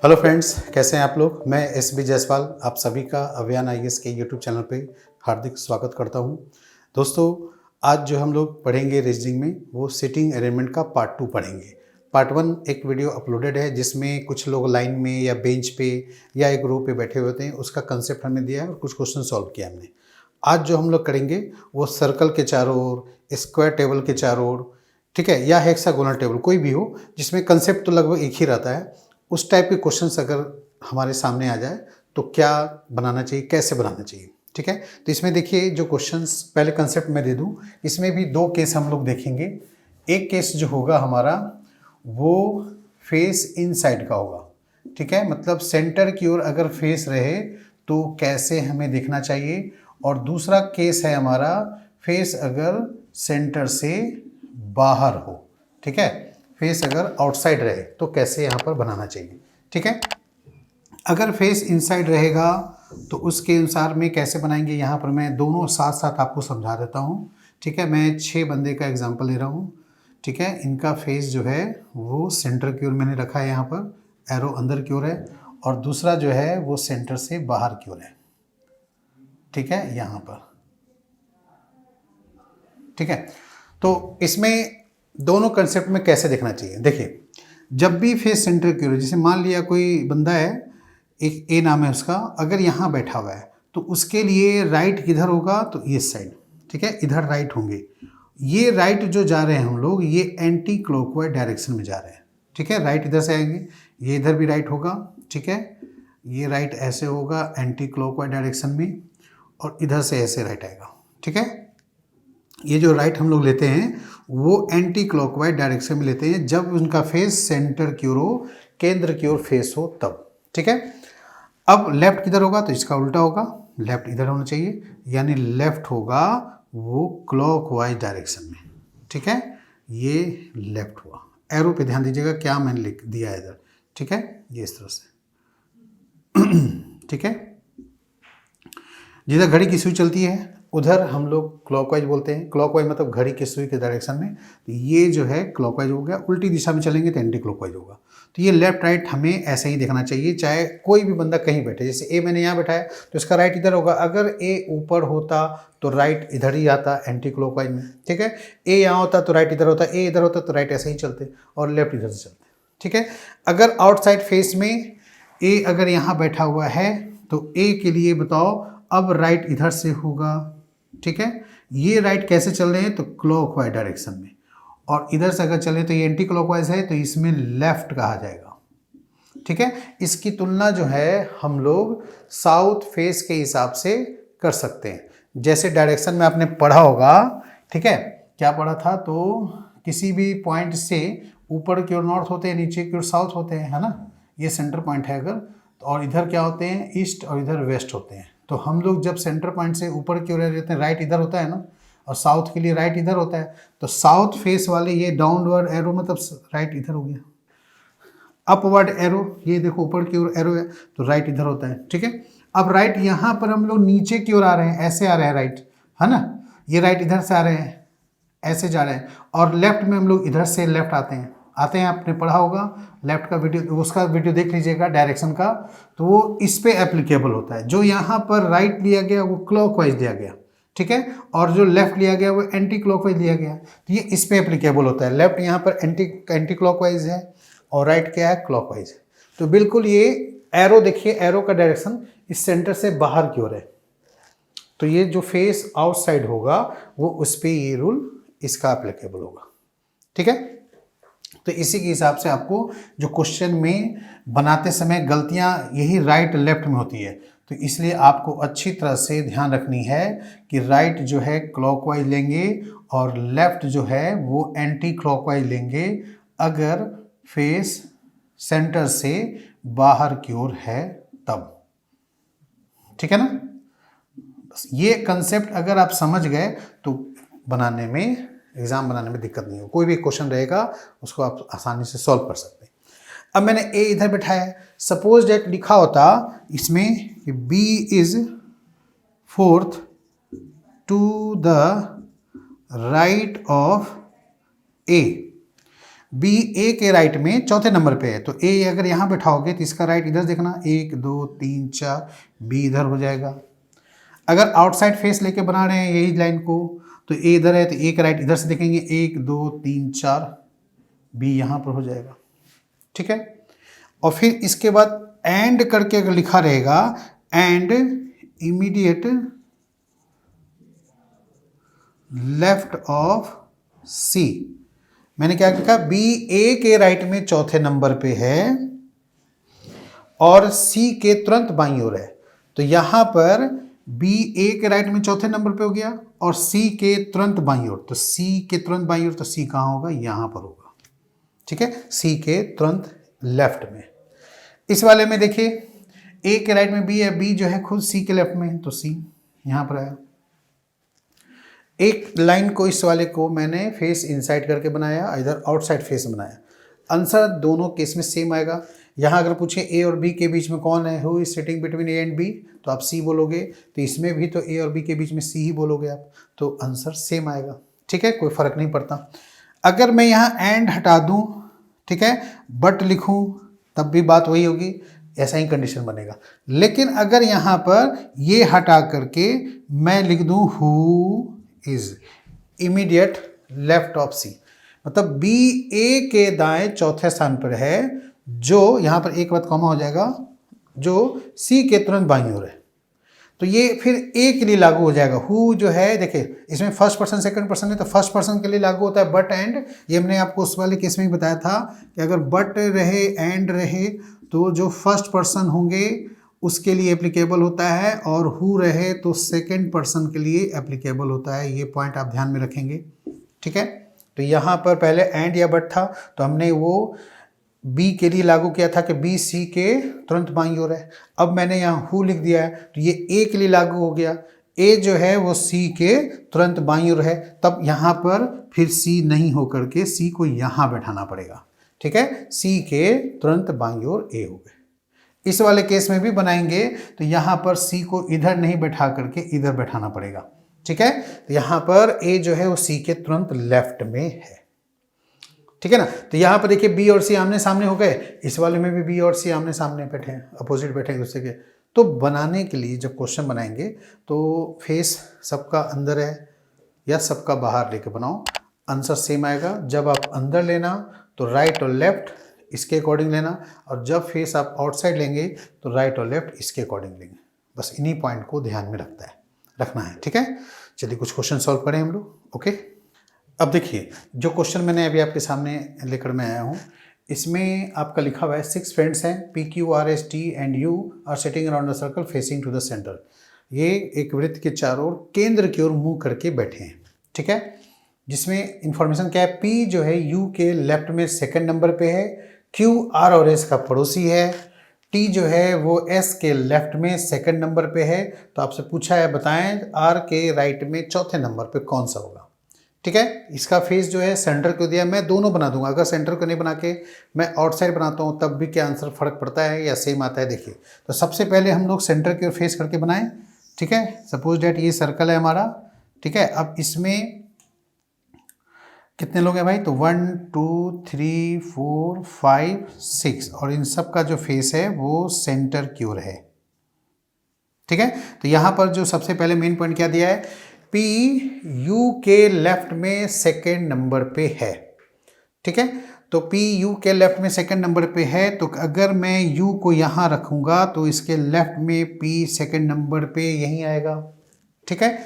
Hello friends, कैसे हैं आप लोग। मैं एस बी जायसवाल आप सभी का अभियान आईएएस के यूट्यूब चैनल पे हार्दिक स्वागत करता हूं। दोस्तों, आज जो हम लोग पढ़ेंगे रीजनिंग में वो सिटिंग अरेंजमेंट का पार्ट 2 पढ़ेंगे। पार्ट 1 एक वीडियो अपलोडेड है जिसमें कुछ लोग लाइन में या बेंच पे या एक रो पे बैठे होते हैं, उसका कंसेप्ट हमने दिया है और कुछ क्वेश्चन सॉल्व किया हमने। आज जो हम लोग करेंगे वो सर्कल के चारों ओर, स्क्वायर टेबल के चारों ओर, ठीक है, या हेक्सागोनल टेबल, कोई भी हो जिसमें कंसेप्ट तो लगभग एक ही रहता है। उस टाइप के क्वेश्चंस अगर हमारे सामने आ जाए तो क्या बनाना चाहिए, कैसे बनाना चाहिए, ठीक है। तो इसमें देखिए जो क्वेश्चंस, पहले कंसेप्ट मैं दे दूं। इसमें भी दो केस हम लोग देखेंगे। एक केस जो होगा हमारा वो फेस इनसाइड का होगा, ठीक है, मतलब सेंटर की ओर अगर फेस रहे तो कैसे हमें देखना चाहिए। और दूसरा केस है हमारा फेस अगर सेंटर से बाहर हो, ठीक है, फेस अगर आउटसाइड रहे तो कैसे यहाँ पर बनाना चाहिए, ठीक है। अगर फेस इनसाइड रहेगा तो उसके अनुसार में कैसे बनाएंगे, यहाँ पर मैं दोनों साथ साथ आपको समझा देता हूँ, ठीक है। मैं 6 बंदे का एग्जांपल ले रहा हूँ, ठीक है। इनका फेस जो है वो सेंटर की ओर मैंने रखा है, यहाँ पर एरो अंदर की ओर है, और दूसरा जो है वो सेंटर से बाहर की ओर है, ठीक है, यहाँ पर, ठीक है। तो इसमें दोनों कंसेप्ट में कैसे देखना चाहिए, देखिए। जब भी फेस सेंटर की ओर, जैसे मान लिया कोई बंदा है, एक ए नाम है उसका, अगर यहाँ बैठा हुआ है तो उसके लिए राइट किधर होगा, तो इस साइड, ठीक है, इधर राइट होंगे। ये राइट जो जा रहे हैं हम लोग, ये एंटी क्लॉकवाइज डायरेक्शन में जा रहे हैं, ठीक है। राइट इधर से आएंगे, ये इधर भी राइट होगा, ठीक है। ये राइट ऐसे होगा एंटी क्लॉकवाइज डायरेक्शन में, और इधर से ऐसे राइट आएगा, ठीक है। ये जो राइट हम लोग लेते हैं वो एंटी क्लॉकवाइज डायरेक्शन में लेते हैं जब उनका फेस सेंटर की ओर हो, केंद्र की ओर फेस हो तब, ठीक है। अब लेफ्ट किधर होगा, तो इसका उल्टा होगा, लेफ्ट इधर होना चाहिए, यानी लेफ्ट होगा वो क्लॉकवाइज डायरेक्शन में, ठीक है। ये लेफ्ट हुआ। एरो पे ध्यान दीजिएगा क्या मैंने लिख दिया है इधर, ठीक है, ये इस तरह से ठीक है। जिधर घड़ी की सुई चलती है उधर हम लोग क्लॉकवाइज बोलते हैं। क्लॉकवाइज मतलब घड़ी की सुई के डायरेक्शन में, तो ये जो है क्लॉकवाइज हो गया। उल्टी दिशा में चलेंगे तो एंटी क्लॉकवाइज होगा। तो ये लेफ्ट राइट हमें ऐसे ही देखना चाहिए, चाहे कोई भी बंदा कहीं बैठे। जैसे ए मैंने यहाँ बैठाया तो इसका राइट इधर होगा, अगर ए ऊपर होता तो राइट इधर ही आता एंटी क्लॉकवाइज में, ठीक है। ए यहाँ होता तो राइट इधर होता, ए इधर होता तो राइट ऐसे ही चलते, और लेफ्ट इधर से चलते, ठीक है। अगर आउटसाइड फेस में ए अगर यहाँ बैठा हुआ है तो ए के लिए बताओ अब राइट इधर से होगा, ठीक है। ये राइट कैसे चल रहे हैं, तो क्लॉकवाइज डायरेक्शन में, और इधर से अगर चले तो ये एंटी क्लॉकवाइज है तो इसमें लेफ्ट कहा जाएगा, ठीक है। इसकी तुलना जो है हम लोग साउथ फेस के हिसाब से कर सकते हैं। जैसे डायरेक्शन में आपने पढ़ा होगा, ठीक है, क्या पढ़ा था, तो किसी भी पॉइंट से ऊपर की ओर नॉर्थ होते हैं, नीचे की ओर साउथ होते हैं, है ना। ये सेंटर पॉइंट है अगर, और इधर क्या होते हैं, ईस्ट, और इधर वेस्ट होते हैं। तो हम लोग जब सेंटर पॉइंट से ऊपर की ओर रहते हैं, राइट इधर होता है ना, और साउथ के लिए राइट इधर होता है। तो साउथ फेस वाले ये डाउनवर्ड एरो मतलब राइट इधर हो गया, अपवर्ड एरो ये देखो ऊपर की ओर एरो है तो राइट इधर होता है, ठीक है। अब राइट यहाँ पर हम लोग नीचे की ओर आ रहे हैं, ऐसे आ रहे हैं राइट, है ना। ये राइट इधर से आ रहे हैं, ऐसे जा रहे हैं, और लेफ्ट में हम लोग इधर से लेफ्ट आते हैं। आपने पढ़ा होगा लेफ्ट का वीडियो, उसका वीडियो देख लीजिएगा डायरेक्शन का, तो वो इस पे एप्लीकेबल होता है। जो यहाँ पर राइट लिया गया वो क्लॉकवाइज लिया गया, ठीक है, और जो लेफ्ट लिया गया वो एंटी क्लॉकवाइज लिया गया, तो ये इस पे एप्लीकेबल होता है। लेफ्ट यहाँ पर एंटी क्लॉकवाइज है और राइट क्या है, क्लॉकवाइज। तो बिल्कुल ये एरो देखिए, एरो का डायरेक्शन इस सेंटर से बाहर की ओर है, तो ये जो फेस आउटसाइड होगा वो उस पर ये रूल इसका एप्लीकेबल होगा, ठीक है। तो इसी के हिसाब से आपको जो क्वेश्चन में बनाते समय गलतियां यही राइट लेफ्ट में होती है, तो इसलिए आपको अच्छी तरह से ध्यान रखनी है कि राइट जो है क्लॉकवाइज लेंगे और लेफ्ट जो है वो एंटी क्लॉकवाइज लेंगे अगर फेस सेंटर से बाहर की ओर है तब, ठीक है ना। बस ये कंसेप्ट अगर आप समझ गए तो बनाने में, एग्जाम बनाने में दिक्कत नहीं हो। कोई भी क्वेश्चन रहेगा उसको आप आसानी से सॉल्व कर सकते हैं। अब मैंने ए इधर बैठाया है, सपोज डेट लिखा होता इसमें कि B is fourth to the right of A, B A के राइट में चौथे नंबर पे है, तो ए अगर यहाँ बैठाओगे तो इसका राइट इधर देखना, 1 2 3 4, बी इधर हो जाएगा। अगर आउटसाइड फेस लेके बना रहे हैं यही लाइन को, तो ए इधर है तो ए का राइट इधर से देखेंगे, 1 2 3 4, बी यहाँ पर हो जाएगा। ठीक है, और फिर इसके बाद एंड करके अगर लिखा रहेगा, एंड इमीडिएट लेफ्ट ऑफ सी, मैंने क्या लिखा, बी ए के राइट में चौथे नंबर पे है और सी के तुरंत बाईं ओर है, तो यहां पर बी ए के राइट में चौथे नंबर पे हो गया और सी के तुरंत बाईं ओर, तो सी के तुरंत बाईं ओर, तो सी कहाँ होगा, यहां पर होगा। ठीक है, सी के तुरंत लेफ्ट में। इस वाले में देखिए ए के राइट में बी है, बी जो है खुद सी के लेफ्ट में है, तो सी यहां पर आया। एक लाइन को, इस वाले को मैंने फेस इनसाइड करके बनाया, इधर आउटसाइड फेस बनाया। आंसर दोनों केस में सेम आएगा। यहाँ अगर पूछे ए और बी के बीच में कौन है, who is sitting between A and B, तो आप सी बोलोगे, तो इसमें भी तो ए और बी के बीच में सी ही बोलोगे आप, तो आंसर सेम आएगा। ठीक है, कोई फर्क नहीं पड़ता। अगर मैं यहाँ एंड हटा दूँ, ठीक है, बट लिखूँ, तब भी बात वही होगी, ऐसा ही कंडीशन बनेगा। लेकिन अगर यहाँ पर ये हटा करके मैं लिख दूँ who is immediate left of C, मतलब बी ए के दाएं चौथे स्थान पर है, जो यहाँ पर एक बात कॉमा हो जाएगा, जो सी के तुरंत बाईं ओर है, तो ये फिर ए के लिए लागू हो जाएगा। हु जो है, देखिए इसमें फर्स्ट पर्सन सेकंड पर्सन है, तो फर्स्ट पर्सन के लिए लागू होता है बट एंड। ये हमने आपको उस वाले केस में ही बताया था कि अगर बट रहे एंड रहे तो जो फर्स्ट पर्सन होंगे उसके लिए एप्लीकेबल होता है, और हु रहे तो सेकंड पर्सन के लिए एप्लीकेबल होता है। ये पॉइंट आप ध्यान में रखेंगे। ठीक है, तो यहाँ पर पहले एंड या बट था, तो हमने वो बी के लिए लागू किया था कि बी सी के तुरंत बाईं ओर है। अब मैंने यहाँ हु लिख दिया है, तो ये ए के लिए लागू हो गया। ए जो है वो सी के तुरंत बाईं ओर है, तब यहाँ पर फिर सी नहीं होकर के सी को यहाँ बैठाना पड़ेगा। ठीक है, सी के तुरंत बाईं ओर ए हो गए। इस वाले केस में भी बनाएंगे तो यहाँ पर सी को इधर नहीं बैठा करके इधर बैठाना पड़ेगा। ठीक है, तो यहाँ पर ए जो है वो सी के तुरंत लेफ्ट में है। ठीक है ना, तो यहाँ पर देखिए बी और सी आमने सामने हो गए, इस वाले में भी बी और सी आमने सामने बैठे हैं, अपोजिट बैठे हैं दूसरे के। तो बनाने के लिए जब क्वेश्चन बनाएंगे तो फेस सबका अंदर है या सबका बाहर लेके बनाओ, आंसर सेम आएगा। जब आप अंदर लेना तो राइट और लेफ्ट इसके अकॉर्डिंग लेना, और जब फेस आप आउटसाइड लेंगे तो राइट और लेफ्ट इसके अकॉर्डिंग लेंगे। बस इन्हीं पॉइंट को ध्यान में रखना है। ठीक है, चलिए कुछ क्वेश्चन सॉल्व करें हम लोग। ओके, अब देखिए जो क्वेश्चन मैंने अभी आपके सामने लेकर मैं आया हूँ, इसमें आपका लिखा हुआ है 6 फ्रेंड्स हैं, P Q R S T and U are sitting around the circle facing to the centre. ये एक वृत्त के चारों ओर केंद्र की ओर मुंह करके बैठे हैं। ठीक है, जिसमें इंफॉर्मेशन क्या है, पी जो है यू के लेफ्ट में सेकंड नंबर पे है, क्यू आर और एस का पड़ोसी है, टी जो है वो एस के लेफ्ट में सेकंड नंबर पे है। तो आपसे पूछा है बताएं आर के राइट में चौथे नंबर पे कौन सा होगा। ठीक है, इसका फेस जो है सेंटर को दिया, मैं दोनों बना दूंगा। अगर सेंटर को नहीं बना के मैं आउटसाइड बनाता हूँ तब भी क्या आंसर फर्क पड़ता है या सेम आता है। देखिए, तो सबसे पहले हम लोग सेंटर की ओर फेस करके बनाएं। ठीक है, सपोज डेट ये सर्कल है हमारा। ठीक है, अब इसमें कितने लोग हैं भाई, तो 1 2 3 4 5 6, और इन सब का जो फेस है वो सेंटर की ओर है। ठीक है, तो यहाँ पर जो सबसे पहले मेन पॉइंट क्या दिया है, पी यू के लेफ्ट में सेकेंड नंबर पे है। ठीक है, तो पी यू के लेफ्ट में सेकेंड नंबर पे है, तो अगर मैं यू को यहाँ रखूँगा तो इसके लेफ्ट में पी सेकेंड नंबर पे यहीं आएगा। ठीक है,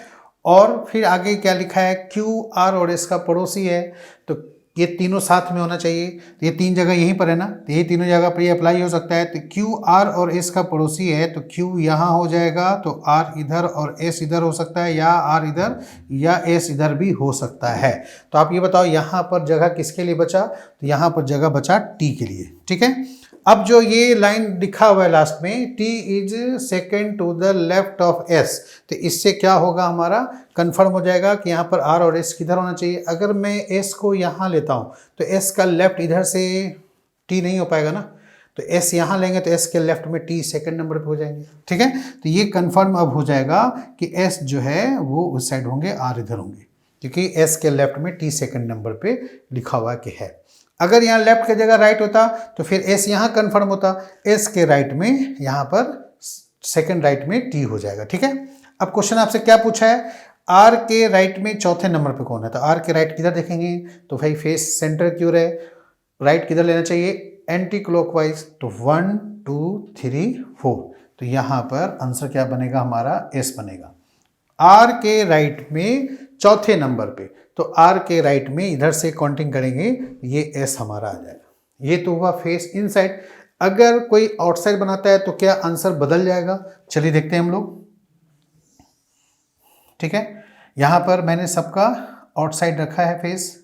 और फिर आगे क्या लिखा है, क्यू आर और एस का पड़ोसी है, तो ये तीनों साथ में होना चाहिए। तो ये तीन जगह यहीं पर है ना, तो ये तीनों जगह पर ये अप्लाई हो सकता है। तो क्यू आर और एस का पड़ोसी है, तो क्यू यहाँ हो जाएगा, तो आर इधर और एस इधर हो सकता है, या आर इधर या एस इधर भी हो सकता है। तो आप ये बताओ यहाँ पर जगह किसके लिए बचा, तो यहाँ पर जगह बचा टी के लिए। ठीक है, अब जो ये लाइन लिखा हुआ है लास्ट में, T is second to the left of S, तो इससे क्या होगा, हमारा कंफर्म हो जाएगा कि यहाँ पर आर और एस किधर होना चाहिए। अगर मैं एस को यहाँ लेता हूँ तो एस का लेफ्ट इधर से टी नहीं हो पाएगा ना, तो एस यहाँ लेंगे तो एस के लेफ्ट में टी सेकंड नंबर पे हो जाएंगे। ठीक है, तो ये कंफर्म अब हो जाएगा कि एस जो है वो उस साइड होंगे, आर इधर होंगे, क्योंकि एस के लेफ्ट में टी सेकंड नंबर पे लिखा हुआ कि है। अगर यहाँ लेफ्ट की जगह राइट होता तो फिर एस यहाँ कन्फर्म होता, एस के राइट में यहाँ पर सेकंड राइट में टी हो जाएगा। ठीक है, अब क्वेश्चन आपसे क्या पूछा है, आर के राइट में चौथे नंबर पे कौन है, तो आर के राइट किधर देखेंगे, तो भाई फेस सेंटर क्यों रहे, राइट किधर लेना चाहिए, एंटी क्लॉकवाइज, तो 1 2 3 4, तो यहाँ पर आंसर क्या बनेगा हमारा, एस बनेगा। आर के राइट में चौथे नंबर पे, तो आर के राइट में इधर से काउंटिंग करेंगे, ये एस हमारा आ जाएगा। ये तो हुआ फेस इनसाइड। अगर कोई आउटसाइड बनाता है तो क्या आंसर बदल जाएगा, चलिए देखते हैं हम लोग। ठीक है, यहां पर मैंने सबका आउटसाइड रखा है फेस।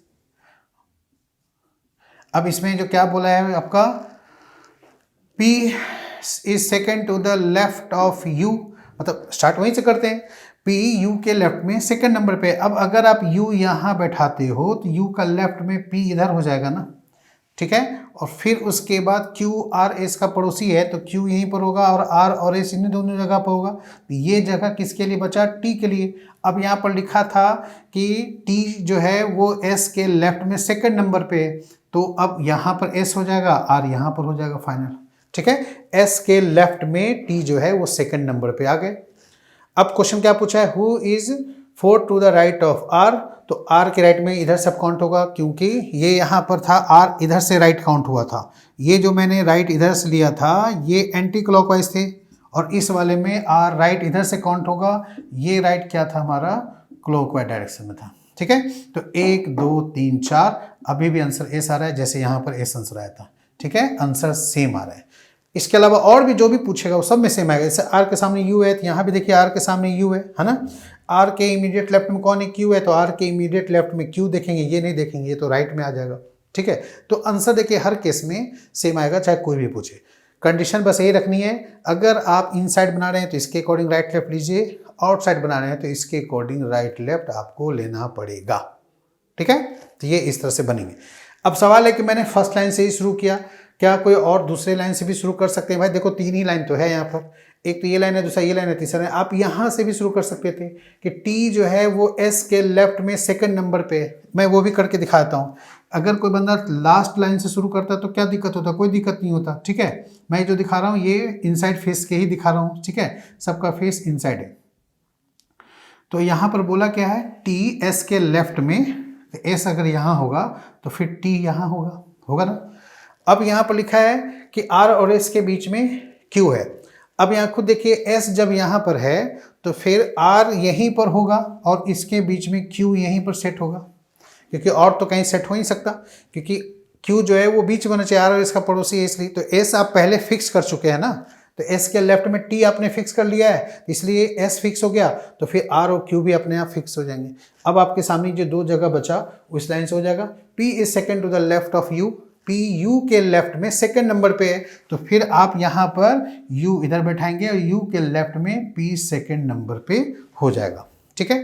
अब इसमें जो क्या बोला है आपका, P is second to the left of U, मतलब स्टार्ट वहीं से करते हैं, P U के लेफ्ट में सेकेंड नंबर पे। अब अगर आप U यहाँ बैठाते हो तो U का लेफ्ट में P इधर हो जाएगा ना, ठीक है, और फिर उसके बाद Q R S का पड़ोसी है तो Q यहीं पर होगा और R और S इन दोनों जगह पर होगा। तो ये जगह किसके लिए बचा, T के लिए। अब यहाँ पर लिखा था कि T जो है वो S के लेफ्ट में सेकेंड नंबर पे है, तो अब यहाँ पर S हो जाएगा, R यहाँ पर हो जाएगा फाइनल। ठीक है, S के लेफ्ट में T जो है वो सेकेंड नंबर पे आ गए। अब क्वेश्चन क्या पूछा है, who is 4 to the right of R, तो R के राइट में इधर सब काउंट होगा, क्योंकि ये यहाँ पर था R इधर से राइट काउंट हुआ था, ये जो मैंने राइट इधर से लिया था ये एंटी क्लॉकवाइज थे, और इस वाले में R राइट इधर से काउंट होगा, ये राइट क्या था हमारा, क्लॉकवाइज डायरेक्शन में था। ठीक है, तो 1 2 3 4, अभी भी आंसर एस आ रहा है जैसे यहाँ पर एस आंसर आया था। ठीक है, आंसर सेम आ रहा है। इसके अलावा और भी जो भी पूछेगा वो सब में सेम आएगा। जैसे आर के सामने यू है तो यहाँ भी देखिए आर के सामने यू है ना, आर के इमीडिएट लेफ्ट में कौन है, क्यू है, तो आर के इमीडिएट लेफ्ट में क्यू देखेंगे, ये नहीं देखेंगे, ये तो राइट में आ जाएगा। ठीक है, तो आंसर देखिए हर केस में सेम आएगा, चाहे कोई भी पूछे। कंडीशन बस यही रखनी है, अगर आप इन साइड बना रहे हैं तो इसके अकॉर्डिंग राइट लेफ्ट लीजिए, आउटसाइड बना रहे हैं तो इसके अकॉर्डिंग राइट लेफ्ट आपको लेना पड़ेगा। ठीक है, तो ये इस तरह से बनेंगे। अब सवाल है कि मैंने फर्स्ट लाइन से ही शुरू किया, क्या कोई और दूसरे लाइन से भी शुरू कर सकते हैं, भाई देखो 3 ही लाइन तो है यहाँ पर, एक तो ये लाइन है, दूसरा ये लाइन है, तीसरा लाइन। आप यहाँ से भी शुरू कर सकते थे कि T जो है वो S के लेफ्ट में सेकंड नंबर पे है, मैं वो भी करके दिखाता हूँ। अगर कोई बंदा लास्ट लाइन से शुरू करता तो क्या दिक्कत होता, कोई दिक्कत नहीं होता। ठीक है, मैं जो दिखा रहा हूँ ये इनसाइड फेस के ही दिखा रहा हूँ। ठीक है, सबका फेस इनसाइड है। तो यहाँ पर बोला क्या है, T S के लेफ्ट में, S अगर यहाँ होगा तो फिर T यहाँ होगा ना। अब यहाँ पर लिखा है कि R और S के बीच में Q है। अब यहाँ खुद देखिए S जब यहाँ पर है तो फिर R यहीं पर होगा और इसके बीच में Q यहीं पर सेट होगा, क्योंकि और तो कहीं सेट हो नहीं सकता, क्योंकि Q जो है वो बीच में होना चाहिए, R और S का पड़ोसी है इसलिए। तो S आप पहले फिक्स कर चुके हैं ना, तो S के लेफ्ट में T आपने फिक्स कर लिया है, इसलिए S फिक्स हो गया, तो फिर R और Q भी अपने आप फिक्स हो जाएंगे। अब आपके सामने जो दो जगह बचा उस लाइन से हो जाएगा, P is second to the left of U, P U के लेफ्ट में सेकेंड नंबर पे है, तो फिर आप यहाँ पर U इधर बैठाएंगे और U के लेफ्ट में P सेकेंड नंबर पे हो जाएगा। ठीक है,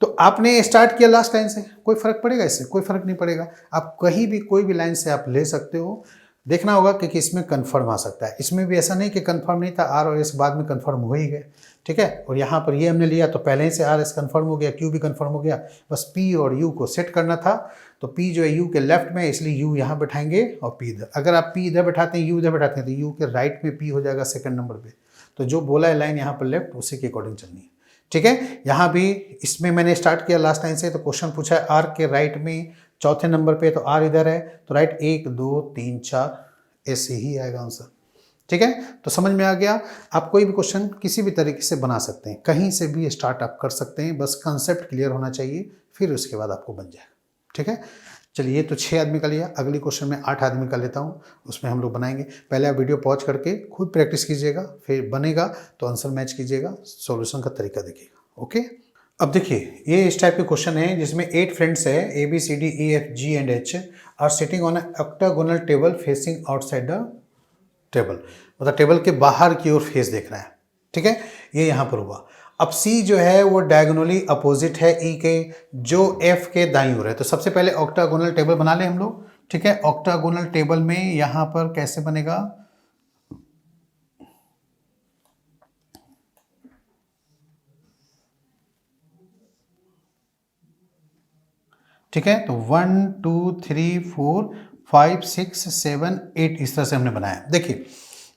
तो आपने स्टार्ट किया लास्ट लाइन से, कोई फर्क पड़ेगा इससे, कोई फर्क नहीं पड़ेगा। आप कहीं भी कोई भी लाइन से आप ले सकते हो, देखना होगा कि इसमें कंफर्म आ सकता है। इसमें भी ऐसा नहीं कि कंफर्म नहीं था, आर और एस बाद में कंफर्म हो ही गए। ठीक है, और यहाँ पर ये हमने लिया तो पहले ही से आर एस कंफर्म हो गया, क्यू भी कंफर्म हो गया, बस पी और यू को सेट करना था। तो पी जो है यू के लेफ्ट में, इसलिए यू यहाँ बैठाएंगे और पी इधर। अगर आप पी इधर बैठाते हैं, यू इधर बैठाते हैं, तो यू के राइट में पी हो जाएगा सेकंड नंबर पे। तो जो बोला है लाइन यहाँ पर लेफ्ट, उसी के अकॉर्डिंग चलनी है। ठीक है, यहाँ भी इसमें मैंने स्टार्ट किया लास्ट लाइन से, तो क्वेश्चन पूछा है आर के राइट में चौथे नंबर पे, तो आर इधर है, तो राइट 1 2 3 4 ऐसे ही आएगा आंसर। ठीक है, तो समझ में आ गया। आप कोई भी क्वेश्चन किसी भी तरीके से बना सकते हैं, कहीं से भी स्टार्ट आप कर सकते हैं, बस कंसेप्ट क्लियर होना चाहिए, फिर उसके बाद आपको बन जाएगा। ठीक है, चलिए ये तो 6 आदमी का लिया, अगली क्वेश्चन में 8 आदमी का लेता हूँ, उसमें हम लोग बनाएंगे। पहले आप वीडियो पॉज करके खुद प्रैक्टिस कीजिएगा, फिर बनेगा तो आंसर मैच कीजिएगा, सॉल्यूशन का तरीका देखिएगा। ओके, अब देखिए ये इस टाइप के क्वेश्चन है जिसमें 8 फ्रेंड्स है, ABCDEFG and H are sitting on octagonal table facing outside the table, मतलब टेबल के बाहर की ओर फेस देख रहा है। ठीक है, ये यहाँ पर हुआ। अब C जो है वो डायगोनली अपोजिट है E के, जो F के दाईं ओर है। तो सबसे पहले ऑक्टागोनल टेबल बना ले हम लोग। ठीक है, ऑक्टागोनल टेबल में यहाँ पर कैसे बनेगा, ठीक है, तो 1 2 3 4 5 6 7 8 इस तरह से हमने बनाया। देखिए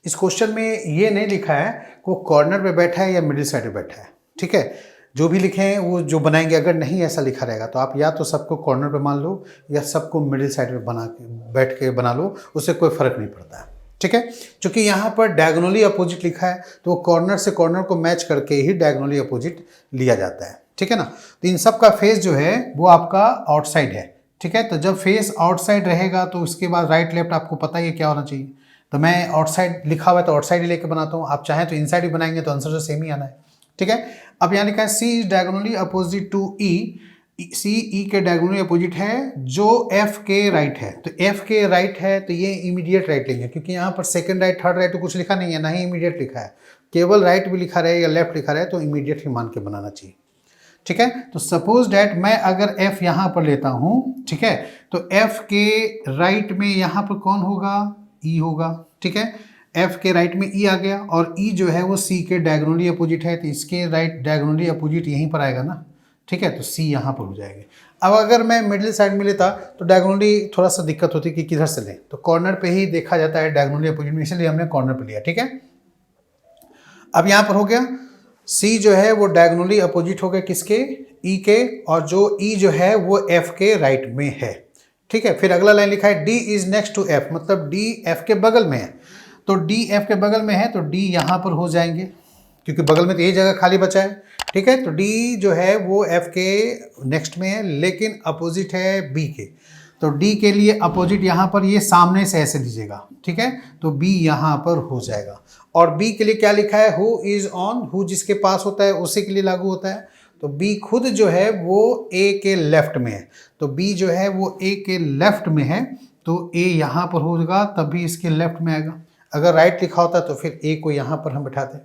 इस क्वेश्चन में ये नहीं लिखा है वो कॉर्नर पे बैठा है या मिडिल साइड पे बैठा है, ठीक है। जो भी लिखे हैं वो जो बनाएंगे, अगर नहीं ऐसा लिखा रहेगा तो आप या तो सबको कॉर्नर पे मान लो या सबको मिडिल साइड पे बना के बैठ के बना लो, उससे कोई फर्क नहीं पड़ता है, ठीक है। क्योंकि यहाँ पर डायगोनली अपोजिट लिखा है तो कॉर्नर से कॉर्नर को मैच करके ही डायगोनली अपोजिट लिया जाता है, ठीक है ना। तो इन सब का फेस जो है वो आपका आउटसाइड है, ठीक है। तो जब फेस आउटसाइड रहेगा तो उसके बाद राइट लेफ्ट आपको पता ही है क्या होना चाहिए। तो मैं आउटसाइड लिखा हुआ है तो आउटसाइड ही लेके बनाता हूँ, आप चाहें तो इनसाइड ही बनाएंगे तो आंसर तो सेम ही आना है, ठीक है। अब यहाँ लिखा है सी इज डायगोनली अपोजिट टू ई, सी ई के डायगोनली अपोजिट है जो एफ के राइट है। तो एफ के राइट है तो ये इमीडिएट राइट लेंगे, क्योंकि यहाँ पर सेकंड राइट थर्ड राइट तो कुछ लिखा नहीं है, ना ही इमीडिएट लिखा है, केवल राइट भी लिखा रहे या लेफ्ट लिखा रहे तो इमीडिएट ही मान के बनाना चाहिए, ठीक है। तो सपोज डैट मैं अगर f यहाँ पर लेता हूँ, ठीक है, तो f के राइट में यहाँ पर कौन होगा, e होगा, ठीक है। f के राइट में e आ गया और e जो है वो c के डायगोनली अपोजिट है, तो इसके राइट डायगोनली अपोजिट यहीं पर आएगा ना, ठीक है। तो c यहाँ पर हो जाएगी। अब अगर मैं मिडिल साइड में लेता तो डायगोनली थोड़ा सा दिक्कत होती कि किधर से लें, तो कॉर्नर पे ही देखा जाता है डायगोनली अपोजिट में, इसलिए हमने कॉर्नर पे लिया, ठीक है। अब यहाँ पर हो गया C जो है वो डायगोनली अपोजिट हो गया किसके, E के, और जो E जो है वो F के राइट में है, ठीक है। फिर अगला लाइन लिखा है D is next to F, मतलब D F के बगल में है। तो D F के बगल में है तो D यहाँ पर हो जाएंगे, क्योंकि बगल में तो यही जगह खाली बचा है, ठीक है। तो D जो है वो F के नेक्स्ट में है लेकिन अपोजिट है B के। तो D के लिए अपोजिट यहाँ पर ये सामने से ऐसे दीजिएगा, ठीक है। तो B यहाँ पर हो जाएगा। और B के लिए क्या लिखा है, हु इज ऑन, हु जिसके पास होता है उसी के लिए लागू होता है। तो B खुद जो है वो A के लेफ्ट में है, तो B जो है वो A के लेफ्ट में है तो A यहाँ पर होगा तभी इसके लेफ्ट में आएगा। अगर राइट लिखा होता तो फिर A को यहाँ पर हम बैठाते,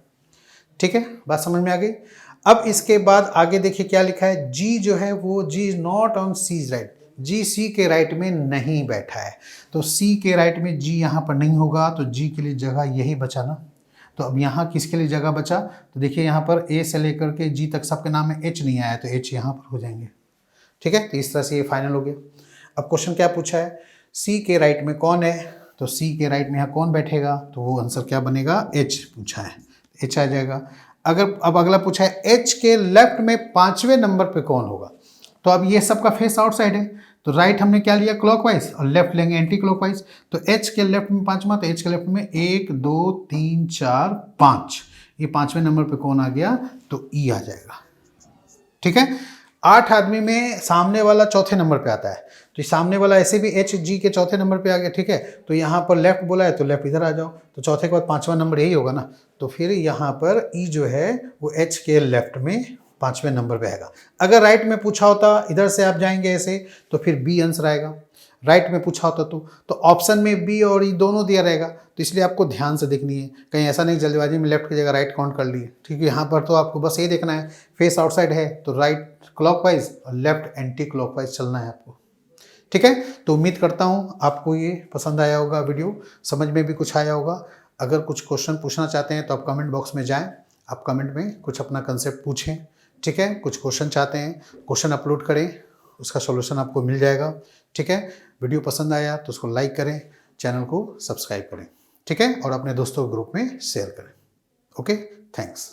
ठीक है। बात समझ में आ गई। अब इसके बाद आगे देखिए क्या लिखा है, G जो है वो G is not on C is right, G C के राइट में नहीं बैठा है। तो C के राइट में G यहाँ पर नहीं होगा तो G के लिए जगह यही बचा ना। तो अब यहाँ किसके लिए जगह बचा, तो देखिए यहाँ पर A से लेकर के G तक सबके नाम में H नहीं आया तो H यहाँ पर हो जाएंगे, ठीक है। तो इस तरह से ये फाइनल हो गया। अब क्वेश्चन क्या पूछा है, C के राइट में कौन है, तो C के राइट में यहाँ कौन बैठेगा, तो वो आंसर क्या बनेगा, H पूछा है, H आ जाएगा। अगर अब अगला पूछा है H के लेफ्ट में 5वें नंबर पे कौन होगा, तो अब ये सबका फेस आउटसाइड है तो राइट हमने क्या लिया क्लॉकवाइज और लेफ्ट लेंगे एंटी क्लॉकवाइज। तो H के लेफ्ट में 5वां, तो H के लेफ्ट में 1 2 3 4 5, ये 5वें नंबर पे कौन आ गया, तो E आ जाएगा, ठीक है। 8 आदमी में सामने वाला चौथे नंबर पे आता है, तो सामने वाला ऐसे भी H G के चौथे नंबर पे आ गया, ठीक है। तो यहाँ पर लेफ्ट बोला है तो लेफ्ट इधर आ जाओ, तो चौथे के बाद 5वां नंबर यही होगा ना। तो फिर यहाँ पर E जो है वो H के लेफ्ट में 5वें नंबर पे आएगा। अगर राइट में पूछा होता इधर से आप जाएंगे ऐसे तो फिर B आंसर आएगा, राइट में पूछा होता तो ऑप्शन में B और E दोनों दिया रहेगा, तो इसलिए आपको ध्यान से देखनी है, कहीं ऐसा नहीं जल्दबाजी में लेफ्ट की जगह राइट काउंट कर लिए, ठीक है। यहाँ पर तो आपको बस ये देखना है फेस आउटसाइड है तो राइट क्लॉकवाइज और लेफ्ट एंटी क्लॉकवाइज चलना है आपको, ठीक है। तो उम्मीद करता हूँ आपको ये पसंद आया होगा, वीडियो समझ में भी कुछ आया होगा। अगर कुछ क्वेश्चन पूछना चाहते हैं तो आप कमेंट बॉक्स में जाएं, आप कमेंट में कुछ अपना कंसेप्ट पूछें, ठीक है। कुछ क्वेश्चन चाहते हैं क्वेश्चन अपलोड करें, उसका सॉल्यूशन आपको मिल जाएगा, ठीक है। वीडियो पसंद आया तो उसको लाइक करें, चैनल को सब्सक्राइब करें, ठीक है, और अपने दोस्तों के ग्रुप में शेयर करें। Okay, thanks.